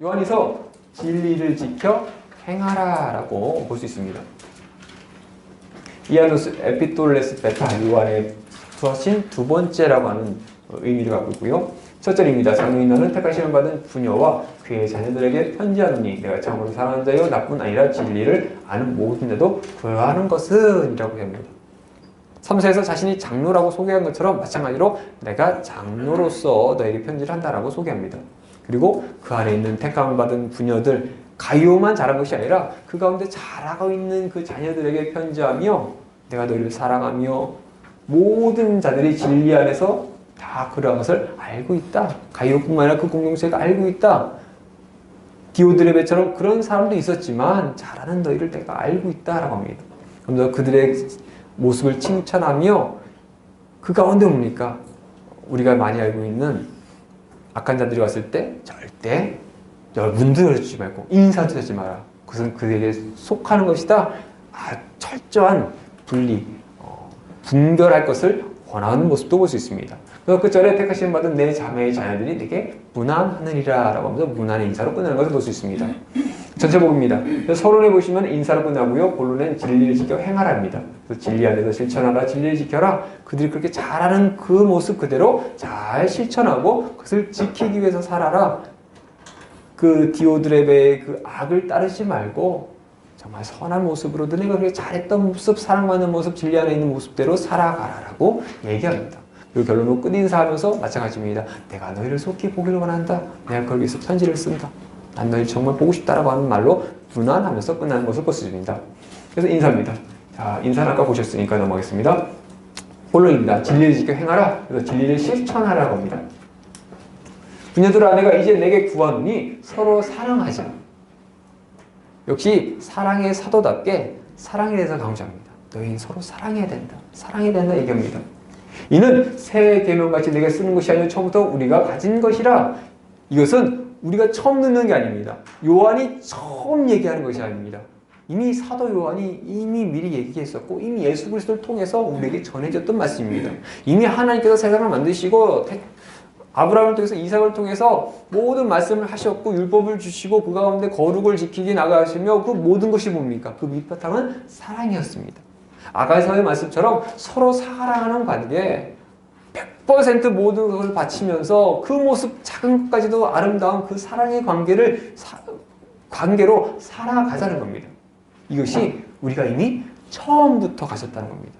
요한에서 진리를 지켜 행하라 라고 볼 수 있습니다. 이아누스 에피톨레스 베타 요한의 서신 두 번째라고 하는 의미를 갖고 있고요. 첫 절입니다. 장로인 너는 택하심을 받은 부녀와 그의 자녀들에게 편지하노니 내가 참으로 사랑하는 자요 나뿐 아니라 진리를 아는 모든 자도 구하는 것은 이라고 합니다. 3서에서 자신이 장로라고 소개한 것처럼 마찬가지로 내가 장로로서 너에게 편지를 한다라고 소개합니다. 그리고 그 안에 있는 택함을 받은 부녀들 가요만 잘한 것이 아니라 그 가운데 잘하고 있는 그 자녀들에게 편지하며 내가 너희를 사랑하며 모든 자들이 진리 안에서 다 그러한 것을 알고 있다. 가이오뿐만 아니라 그 공동체가 알고 있다. 디오드레베처럼 그런 사람도 있었지만 잘하는 너희를 내가 알고 있다라고 합니다. 그러면서 그들의 모습을 칭찬하며 그 가운데 뭡니까? 우리가 많이 알고 있는 악한 자들이 왔을 때 절대 문도 열어주지 말고 인사도 하지 마라. 그것은 그에게 속하는 것이다. 철저한 분리, 분별할 것을 권하는 모습도 볼 수 있습니다. 그래서 그 절에 택하심 받은 내 자매의 자녀들이 내게 문안하느니라 라고 하면서 문안의 인사로 끝나는 것을 볼 수 있습니다. 전체 복음입니다. 서론에 보시면 인사로 끝나고요. 본론엔 진리를 지켜 행하라입니다. 그래서 진리 안에서 실천하라, 진리를 지켜라. 그들이 그렇게 잘하는 그 모습 그대로 잘 실천하고 그것을 지키기 위해서 살아라. 그 디오드레베의 그 악을 따르지 말고 정말 선한 모습으로 너네가 그렇게 잘했던 모습, 사랑받는 모습, 진리 안에 있는 모습대로 살아가라라고 얘기합니다. 그리고 결론으로 끝인사하면서 마찬가지입니다. 내가 너희를 속히 보기를 원한다. 내가 그걸 위해서 편지를 쓴다. 난 너희를 정말 보고 싶다라고 하는 말로 무난하면서 끝나는 것을 볼 수 있습니다. 그래서 인사입니다. 자, 인사는 아까 보셨으니까 넘어가겠습니다. 본론입니다. 진리를 지켜 행하라. 그래서 진리를 실천하라고 합니다. 부녀들아 내가 이제 내게 구하노니 서로 사랑하자. 역시 사랑의 사도답게 사랑에 대해서 강조합니다. 너희는 서로 사랑해야 된다. 사랑해야 된다 얘기합니다. 이는 새 계명같이 내게 쓰는 것이 아니라 처음부터 우리가 가진 것이라. 이것은 우리가 처음 듣는 게 아닙니다. 요한이 처음 얘기하는 것이 아닙니다. 이미 사도 요한이 이미 미리 얘기했었고 이미 예수 그리스도를 통해서 우리에게 전해졌던 말씀입니다. 이미 하나님께서 세상을 만드시고 아브라함을 통해서 이삭을 통해서 모든 말씀을 하셨고 율법을 주시고 그 가운데 거룩을 지키게 나가시며 그 모든 것이 뭡니까? 그 밑바탕은 사랑이었습니다. 아가서의 말씀처럼 서로 사랑하는 관계에 100% 모든 것을 바치면서 그 모습 작은 것까지도 아름다운 그 사랑의 관계로 살아가자는 겁니다. 이것이 우리가 이미 처음부터 가졌다는 겁니다.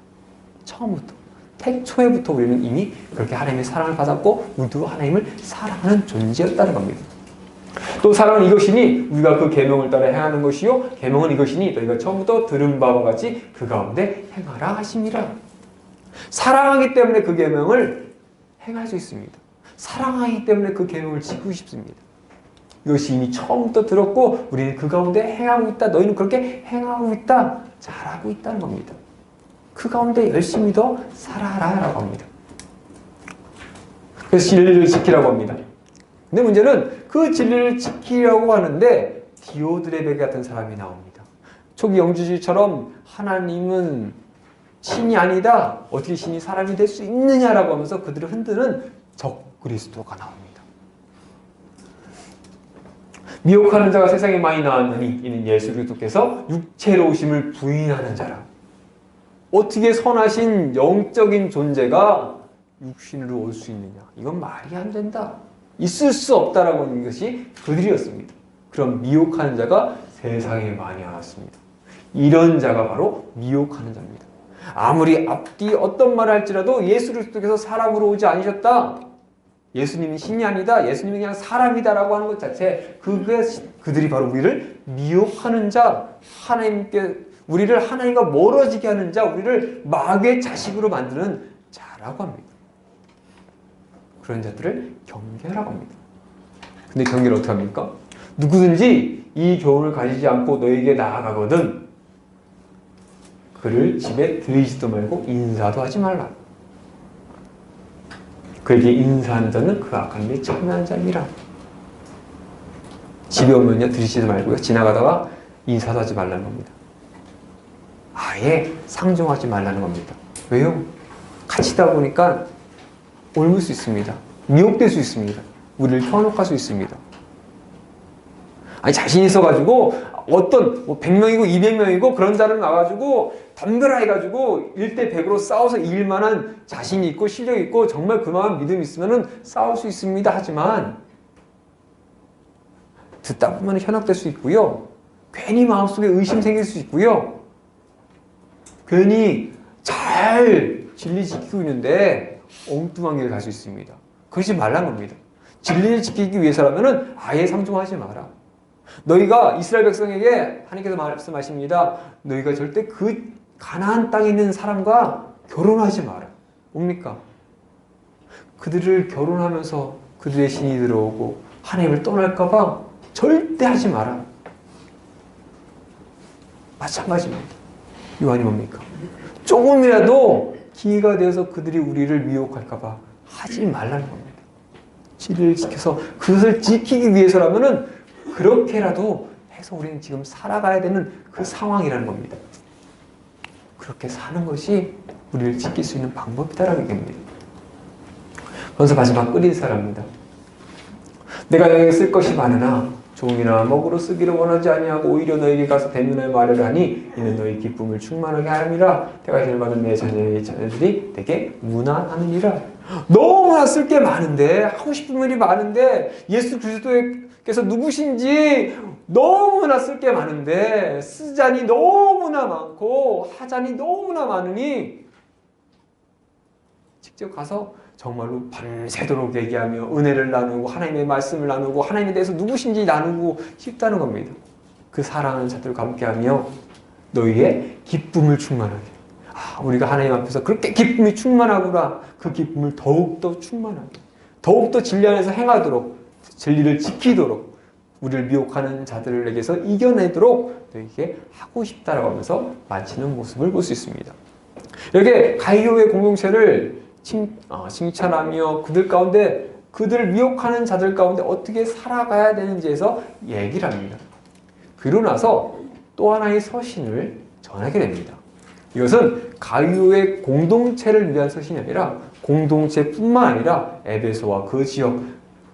처음부터. 태초에부터 우리는 이미 그렇게 하나님의 사랑을 받았고 우리도 하나님을 사랑하는 존재였다는 겁니다. 또 사랑은 이것이니 우리가 그 계명을 따라 행하는 것이요 계명은 이것이니 너희가 처음부터 들은 바와 같이 그 가운데 행하라 하심이라. 사랑하기 때문에 그 계명을 행할 수 있습니다. 사랑하기 때문에 그 계명을 지키고 싶습니다. 이것이 이미 처음부터 들었고 우리는 그 가운데 행하고 있다. 너희는 그렇게 행하고 있다. 잘하고 있다는 겁니다. 그 가운데 열심히 더 살아라 라고 합니다. 그래서 진리를 지키라고 합니다. 근데 문제는 그 진리를 지키려고 하는데 디오드레베 같은 사람이 나옵니다. 초기 영주주의처럼 하나님은 신이 아니다. 어떻게 신이 사람이 될 수 있느냐라고 하면서 그들을 흔드는 적그리스도가 나옵니다. 미혹하는 자가 세상에 많이 나왔느니 이는 예수 그리스도께서 육체로 오심을 부인하는 자라. 어떻게 선하신 영적인 존재가 육신으로 올 수 있느냐. 이건 말이 안 된다. 있을 수 없다라고 하는 것이 그들이었습니다. 그런 미혹하는 자가 세상에 많이 나왔습니다. 이런 자가 바로 미혹하는 자입니다. 아무리 앞뒤 어떤 말을 할지라도 예수 그리스도께서 사람으로 오지 않으셨다. 예수님이 신이 아니다. 예수님이 그냥 사람이다라고 하는 것 자체 그들이 바로 우리를 미혹하는 자, 우리를 하나님과 멀어지게 하는 자, 우리를 마귀의 자식으로 만드는 자라고 합니다. 그런 자들을 경계하라고 합니다. 근데 경계를 어떻게 합니까? 누구든지 이 교훈을 가지지 않고 너에게 나아가거든 그를 집에 들이지도 말고 인사도 하지 말라. 그에게 인사하는 자는 그 악한 일에 참여한 자니라. 집에 오면요 들이지도 말고요 지나가다가 인사도 하지 말라는 겁니다. 아예 상종하지 말라는 겁니다. 왜요? 같이 있다 보니까 옮을 수 있습니다. 미혹될 수 있습니다. 우리를 현혹할 수 있습니다. 아니 자신 있어가지고 어떤 100명이고 200명이고 그런 자를 나가지고 덤벼라 해가지고 1대 100으로 싸워서 이길 만한 자신이 있고 실력이 있고 정말 그만한 믿음이 있으면 싸울 수 있습니다. 하지만 듣다 보면 현혹될 수 있고요. 괜히 마음속에 의심 생길 수 있고요. 괜히 잘 진리 지키고 있는데 엉뚱한 길을 갈 수 있습니다. 그러지 말란 겁니다. 진리를 지키기 위해서라면 아예 상종하지 마라. 너희가 이스라엘 백성에게 하나님께서 말씀하십니다. 너희가 절대 그 가나안 땅에 있는 사람과 결혼하지 마라. 뭡니까? 그들을 결혼하면서 그들의 신이 들어오고 하나님을 떠날까 봐 절대 하지 마라. 마찬가지입니다. 요한이 뭡니까? 조금이라도 기회가 되어서 그들이 우리를 미혹할까 봐 하지 말라는 겁니다. 진리를 지켜서 그것을 지키기 위해서라면은 그렇게라도 해서 우리는 지금 살아가야 되는 그 상황이라는 겁니다. 그렇게 사는 것이 우리를 지킬 수 있는 방법이다라는 얘기입니다. 그래서 마지막 끓인 사람입니다. 내가 너에게 쓸 것이 많으나 종이나 먹으로 쓰기를 원하지 아니하고 오히려 너에게 가서 대면하여 말을 하니 이는 너희 기쁨을 충만하게 하느니라. 내가 힐 받은 내 자녀들이 되게 무난하느니라. 너무나 쓸 게 많은데 하고 싶은 일이 많은데 예수 그리스도께서 누구신지 너무나 쓸 게 많은데 쓰자니 너무나 많고 하자니 너무나 많으니 직접 가서 정말로 밤새도록 얘기하며 은혜를 나누고 하나님의 말씀을 나누고 하나님에 대해서 누구신지 나누고 싶다는 겁니다. 그 사랑하는 자들과 함께하며 너희의 기쁨을 충만하게. 우리가 하나님 앞에서 그렇게 기쁨이 충만하구나. 그 기쁨을 더욱더 충만하게. 더욱더 진리 안에서 행하도록 진리를 지키도록 우리를 미혹하는 자들에게서 이겨내도록 너희에게 하고 싶다라고 하면서 마치는 모습을 볼 수 있습니다. 이렇게 가이오의 공동체를 칭찬하며 그들 가운데 그들을 미혹하는 자들 가운데 어떻게 살아가야 되는지에서 얘기를 합니다. 그러고 나서 또 하나의 서신을 전하게 됩니다. 이것은 가이오의 공동체를 위한 서신이 아니라 공동체뿐만 아니라 에베소와 그 지역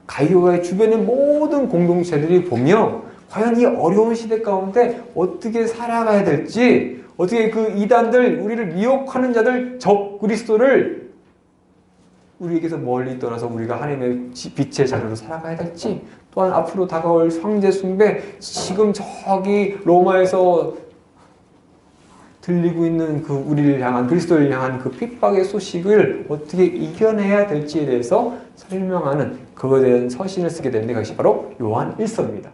가이오의 주변의 모든 공동체들이 보며 과연 이 어려운 시대 가운데 어떻게 살아가야 될지 어떻게 그 이단들 우리를 미혹하는 자들 적 그리스도를 우리에게서 멀리 떠나서 우리가 하나님의 빛의 자료로 살아가야 될지 또한 앞으로 다가올 황제 숭배 지금 저기 로마에서 들리고 있는 그 우리를 향한 그리스도를 향한 그 핍박의 소식을 어떻게 이겨내야 될지에 대해서 설명하는 그거에 대한 서신을 쓰게 되는데 그것이 바로 요한 1서입니다.